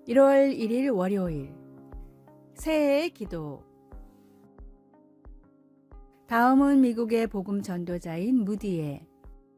1월 1일 월요일 새해의 기도. 다음은 미국의 복음 전도자인 무디의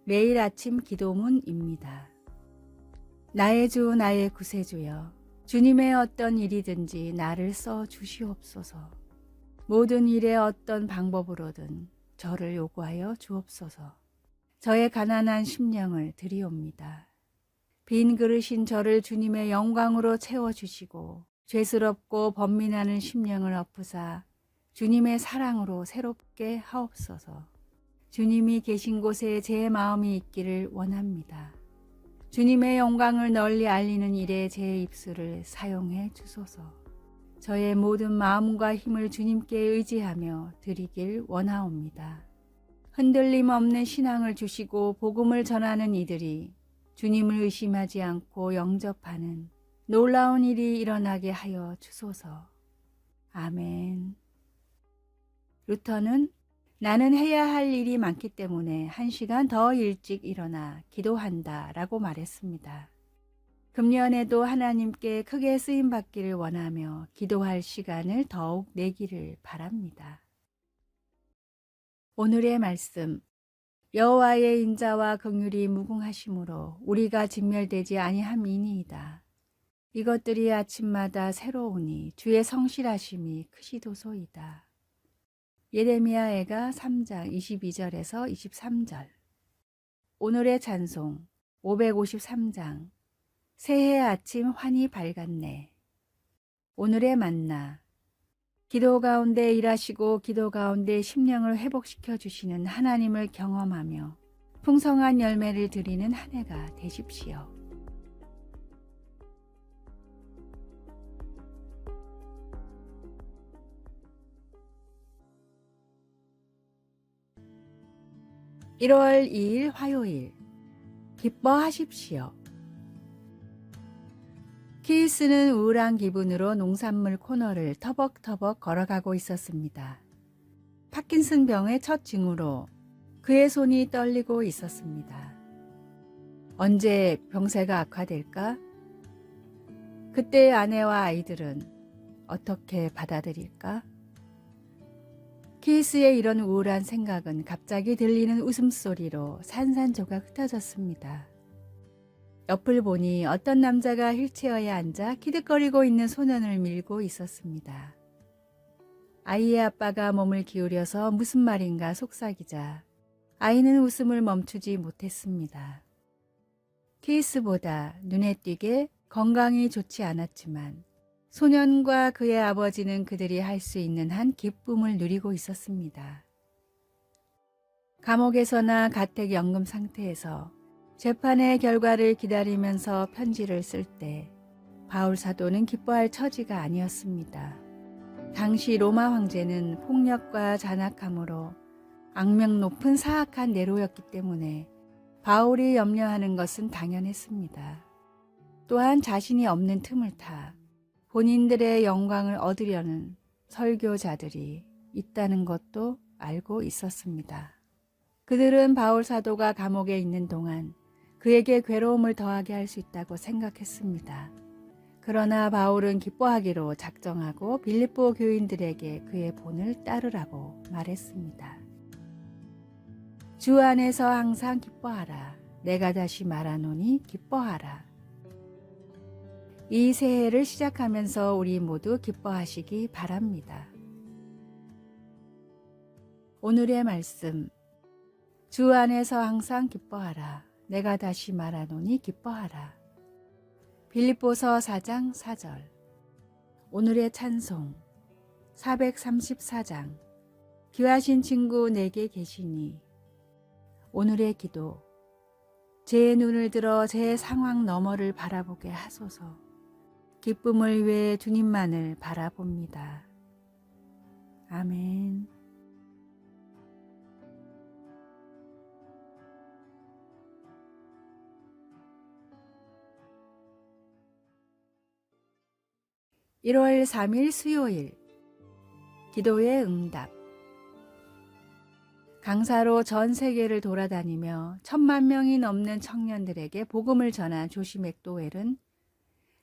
매일 아침 기도문입니다. 나의 주 나의 구세주여, 주님의 어떤 일이든지 나를 써 주시옵소서. 모든 일에 어떤 방법으로든 저를 요구하여 주옵소서. 저의 가난한 심령을 드리옵니다. 빈 그릇인 저를 주님의 영광으로 채워주시고 죄스럽고 번민하는 심령을 엎으사 주님의 사랑으로 새롭게 하옵소서. 주님이 계신 곳에 제 마음이 있기를 원합니다. 주님의 영광을 널리 알리는 일에 제 입술을 사용해 주소서. 저의 모든 마음과 힘을 주님께 의지하며 드리길 원하옵니다. 흔들림 없는 신앙을 주시고 복음을 전하는 이들이 주님을 의심하지 않고 영접하는 놀라운 일이 일어나게 하여 주소서. 아멘. 루터는 나는 해야 할 일이 많기 때문에 1시간 더 일찍 일어나 기도한다 라고 말했습니다. 금년에도 하나님께 크게 쓰임받기를 원하며 기도할 시간을 더욱 내기를 바랍니다. 오늘의 말씀. 여호와의 인자와 긍휼이 무궁하심으로 우리가 진멸되지 아니함이니이다. 이것들이 아침마다 새로우니 주의 성실하심이 크시도소이다. 예레미야애가 3장 22절에서 23절. 오늘의 찬송 553장. 새해 아침 환히 밝았네. 오늘의 만나. 기도 가운데 일하시고 기도 가운데 심령을 회복시켜 주시는 하나님을 경험하며 풍성한 열매를 드리는 한 해가 되십시오. (1월 2일) 화요일. 기뻐하십시오. 키스는 우울한 기분으로 농산물 코너를 터벅터벅 걸어가고 있었습니다. 파킨슨 병의 첫 징후로 그의 손이 떨리고 있었습니다. 언제 병세가 악화될까? 그때 아내와 아이들은 어떻게 받아들일까? 키스의 이런 우울한 생각은 갑자기 들리는 웃음소리로 산산조각 흩어졌습니다. 옆을 보니 어떤 남자가 휠체어에 앉아 키득거리고 있는 소년을 밀고 있었습니다. 아이의 아빠가 몸을 기울여서 무슨 말인가 속삭이자 아이는 웃음을 멈추지 못했습니다. 키스보다 눈에 띄게 건강이 좋지 않았지만 소년과 그의 아버지는 그들이 할 수 있는 한 기쁨을 누리고 있었습니다. 감옥에서나 가택연금 상태에서 재판의 결과를 기다리면서 편지를 쓸 때 바울 사도는 기뻐할 처지가 아니었습니다. 당시 로마 황제는 폭력과 잔악함으로 악명 높은 사악한 네로였기 때문에 바울이 염려하는 것은 당연했습니다. 또한 자신이 없는 틈을 타 본인들의 영광을 얻으려는 설교자들이 있다는 것도 알고 있었습니다. 그들은 바울 사도가 감옥에 있는 동안 그에게 괴로움을 더하게 할 수 있다고 생각했습니다. 그러나 바울은 기뻐하기로 작정하고 빌립보 교인들에게 그의 본을 따르라고 말했습니다. 주 안에서 항상 기뻐하라. 내가 다시 말하노니 기뻐하라. 이 새해를 시작하면서 우리 모두 기뻐하시기 바랍니다. 오늘의 말씀. 주 안에서 항상 기뻐하라. 내가 다시 말하노니 기뻐하라. 빌립보서 4장 4절. 오늘의 찬송 434장. 귀하신 친구 내게 계시니. 오늘의 기도. 제 눈을 들어 제 상황 너머를 바라보게 하소서. 기쁨을 위해 주님만을 바라봅니다. 아멘. 1월 3일 수요일 기도의 응답. 강사로 전 세계를 돌아다니며 1,000만 명이 넘는 청년들에게 복음을 전한 조시 맥도웰은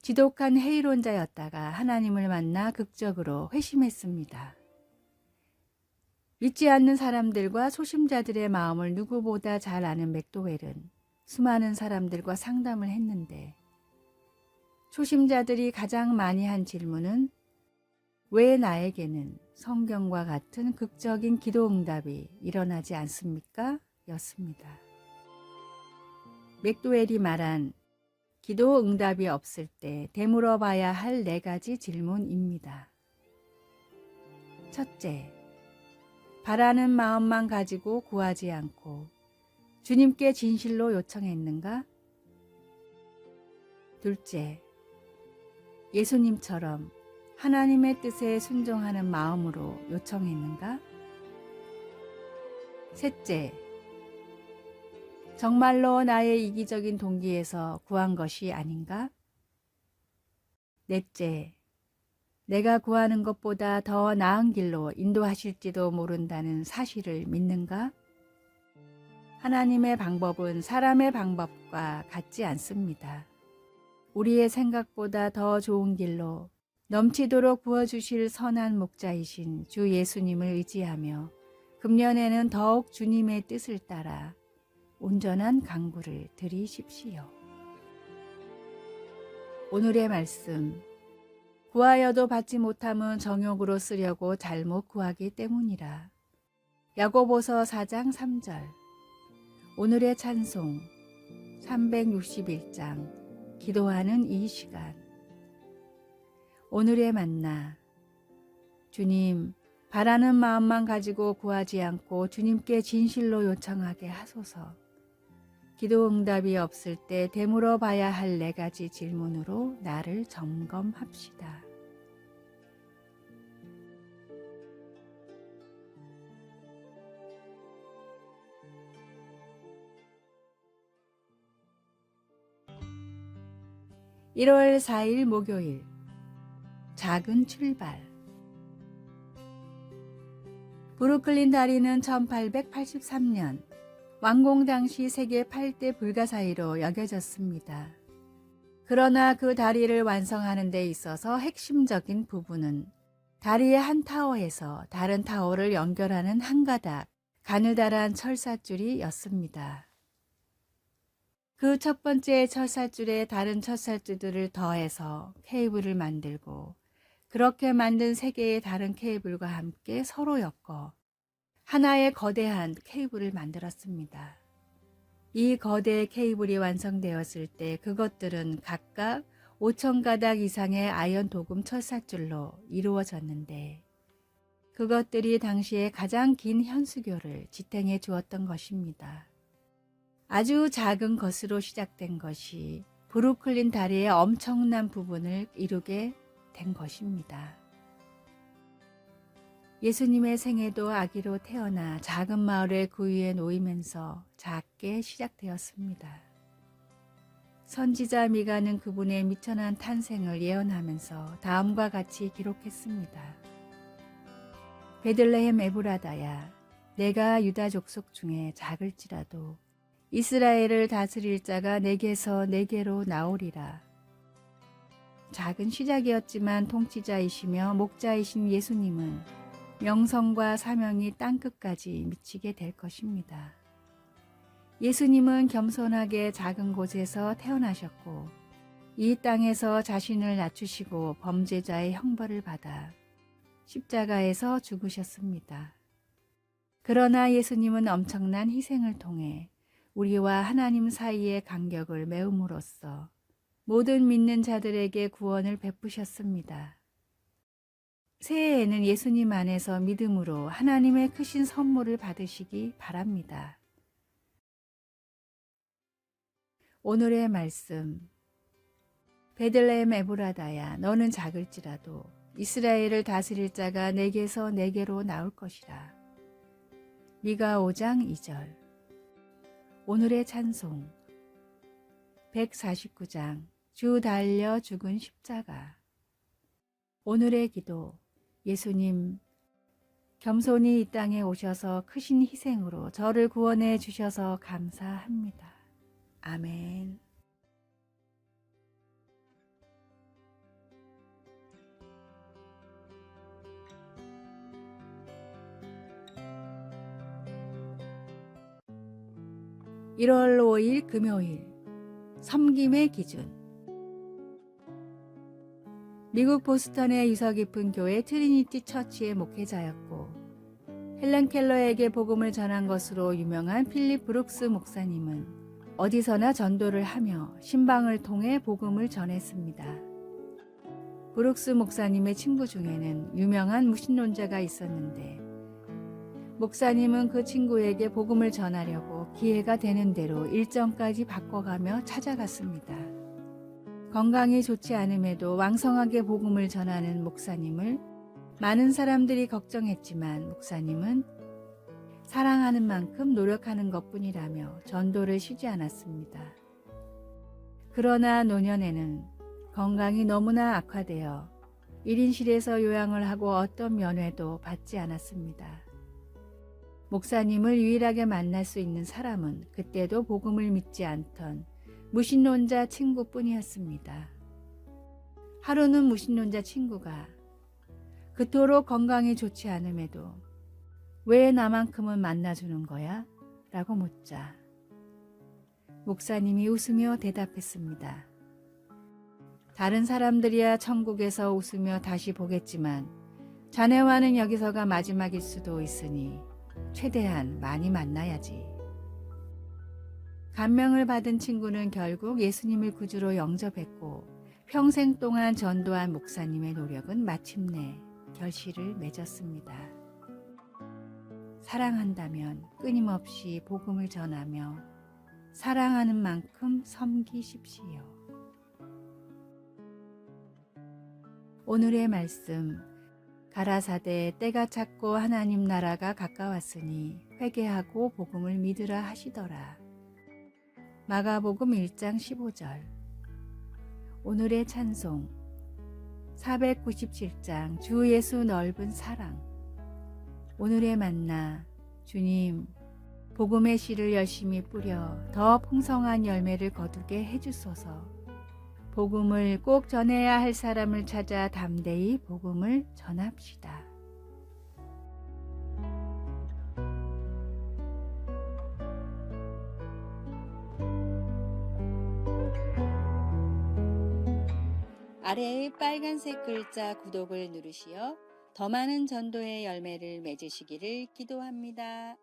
지독한 해이론자였다가 하나님을 만나 극적으로 회심했습니다. 믿지 않는 사람들과 소심자들의 마음을 누구보다 잘 아는 맥도웰은 수많은 사람들과 상담을 했는데 초심자들이 가장 많이 한 질문은 왜 나에게는 성경과 같은 극적인 기도 응답이 일어나지 않습니까? 였습니다. 맥도웰이 말한 기도 응답이 없을 때 되물어 봐야 할 4가지 질문입니다. 첫째, 바라는 마음만 가지고 구하지 않고 주님께 진실로 요청했는가? 둘째, 예수님처럼 하나님의 뜻에 순종하는 마음으로 요청했는가? 셋째, 정말로 나의 이기적인 동기에서 구한 것이 아닌가? 넷째, 내가 구하는 것보다 더 나은 길로 인도하실지도 모른다는 사실을 믿는가? 하나님의 방법은 사람의 방법과 같지 않습니다. 우리의 생각보다 더 좋은 길로 넘치도록 부어주실 선한 목자이신 주 예수님을 의지하며 금년에는 더욱 주님의 뜻을 따라 온전한 간구를 드리십시오. 오늘의 말씀. 구하여도 받지 못함은 정욕으로 쓰려고 잘못 구하기 때문이라. 야고보서 4장 3절. 오늘의 찬송 361장 기도하는 이 시간. 오늘의 만나. 주님, 바라는 마음만 가지고 구하지 않고 주님께 진실로 요청하게 하소서. 기도 응답이 없을 때 되물어 봐야 할 4가지 질문으로 나를 점검합시다. (1월 4일) 목요일 작은 출발. 브루클린 다리는 1883년 완공 당시 세계 8대 불가사의로 여겨졌습니다. 그러나 그 다리를 완성하는 데 있어서 핵심적인 부분은 다리의 한 타워에서 다른 타워를 연결하는 한 가닥 가느다란 철사줄이었습니다. 그 첫 번째 철사줄에 다른 철사줄들을 더해서 케이블을 만들고 그렇게 만든 3개의 다른 케이블과 함께 서로 엮어 하나의 거대한 케이블을 만들었습니다. 이 거대 케이블이 완성되었을 때 그것들은 각각 5,000가닥 이상의 아연 도금 철사줄로 이루어졌는데 그것들이 당시에 가장 긴 현수교를 지탱해 주었던 것입니다. 아주 작은 것으로 시작된 것이 브루클린 다리의 엄청난 부분을 이루게 된 것입니다. 예수님의 생애도 아기로 태어나 작은 마을의 구유에 놓이면서 작게 시작되었습니다. 선지자 미가는 그분의 미천한 탄생을 예언하면서 다음과 같이 기록했습니다. 베들레헴 에브라다야, 내가 유다 족속 중에 작을지라도 이스라엘을 다스릴 자가 내게서 내게로 나오리라. 작은 시작이었지만 통치자이시며 목자이신 예수님은 명성과 사명이 땅끝까지 미치게 될 것입니다. 예수님은 겸손하게 작은 곳에서 태어나셨고 이 땅에서 자신을 낮추시고 범죄자의 형벌을 받아 십자가에서 죽으셨습니다. 그러나 예수님은 엄청난 희생을 통해 우리와 하나님 사이의 간격을 메움으로써 모든 믿는 자들에게 구원을 베푸셨습니다. 새해에는 예수님 안에서 믿음으로 하나님의 크신 선물을 받으시기 바랍니다. 오늘의 말씀. 베들레헴 에브라다야, 너는 작을지라도 이스라엘을 다스릴 자가 내게서 내게로 나올 것이라. 미가 5장 2절. 오늘의 찬송. 149장 주 달려 죽은 십자가. 오늘의 기도. 예수님, 겸손히 이 땅에 오셔서 크신 희생으로 저를 구원해 주셔서 감사합니다. 아멘. (1월 5일) 금요일. 섬김의 기준. 미국 보스턴의 유서 깊은 교회 트리니티 처치의 목회자였고 헬렌 켈러에게 복음을 전한 것으로 유명한 필립 브룩스 목사님은 어디서나 전도를 하며 신방을 통해 복음을 전했습니다. 브룩스 목사님의 친구 중에는 유명한 무신론자가 있었는데 목사님은 그 친구에게 복음을 전하려고 기회가 되는 대로 일정까지 바꿔가며 찾아갔습니다. 건강이 좋지 않음에도 왕성하게 복음을 전하는 목사님을 많은 사람들이 걱정했지만 목사님은 사랑하는 만큼 노력하는 것뿐이라며 전도를 쉬지 않았습니다. 그러나 노년에는 건강이 너무나 악화되어 1인실에서 요양을 하고 어떤 면회도 받지 않았습니다. 목사님을 유일하게 만날 수 있는 사람은 그때도 복음을 믿지 않던 무신론자 친구뿐이었습니다. 하루는 무신론자 친구가 그토록 건강이 좋지 않음에도 왜 나만큼은 만나주는 거야? 라고 묻자 목사님이 웃으며 대답했습니다. 다른 사람들이야 천국에서 웃으며 다시 보겠지만 자네와는 여기서가 마지막일 수도 있으니 최대한 많이 만나야지. 감명을 받은 친구는 결국 예수님을 구주로 영접했고 평생 동안 전도한 목사님의 노력은 마침내 결실을 맺었습니다. 사랑한다면 끊임없이 복음을 전하며 사랑하는 만큼 섬기십시오. 오늘의 말씀. 가라사대 때가 찼고 하나님 나라가 가까웠으니 회개하고 복음을 믿으라 하시더라. 마가복음 1장 15절. 오늘의 찬송. 497장 주 예수 넓은 사랑. 오늘의 만나. 주님, 복음의 씨를 열심히 뿌려 더 풍성한 열매를 거두게 해주소서. 복음을 꼭 전해야 할 사람을 찾아 담대히 복음을 전합시다. 아래의 빨간색 글자 구독을 누르시어 더 많은 전도의 열매를 맺으시기를 기도합니다.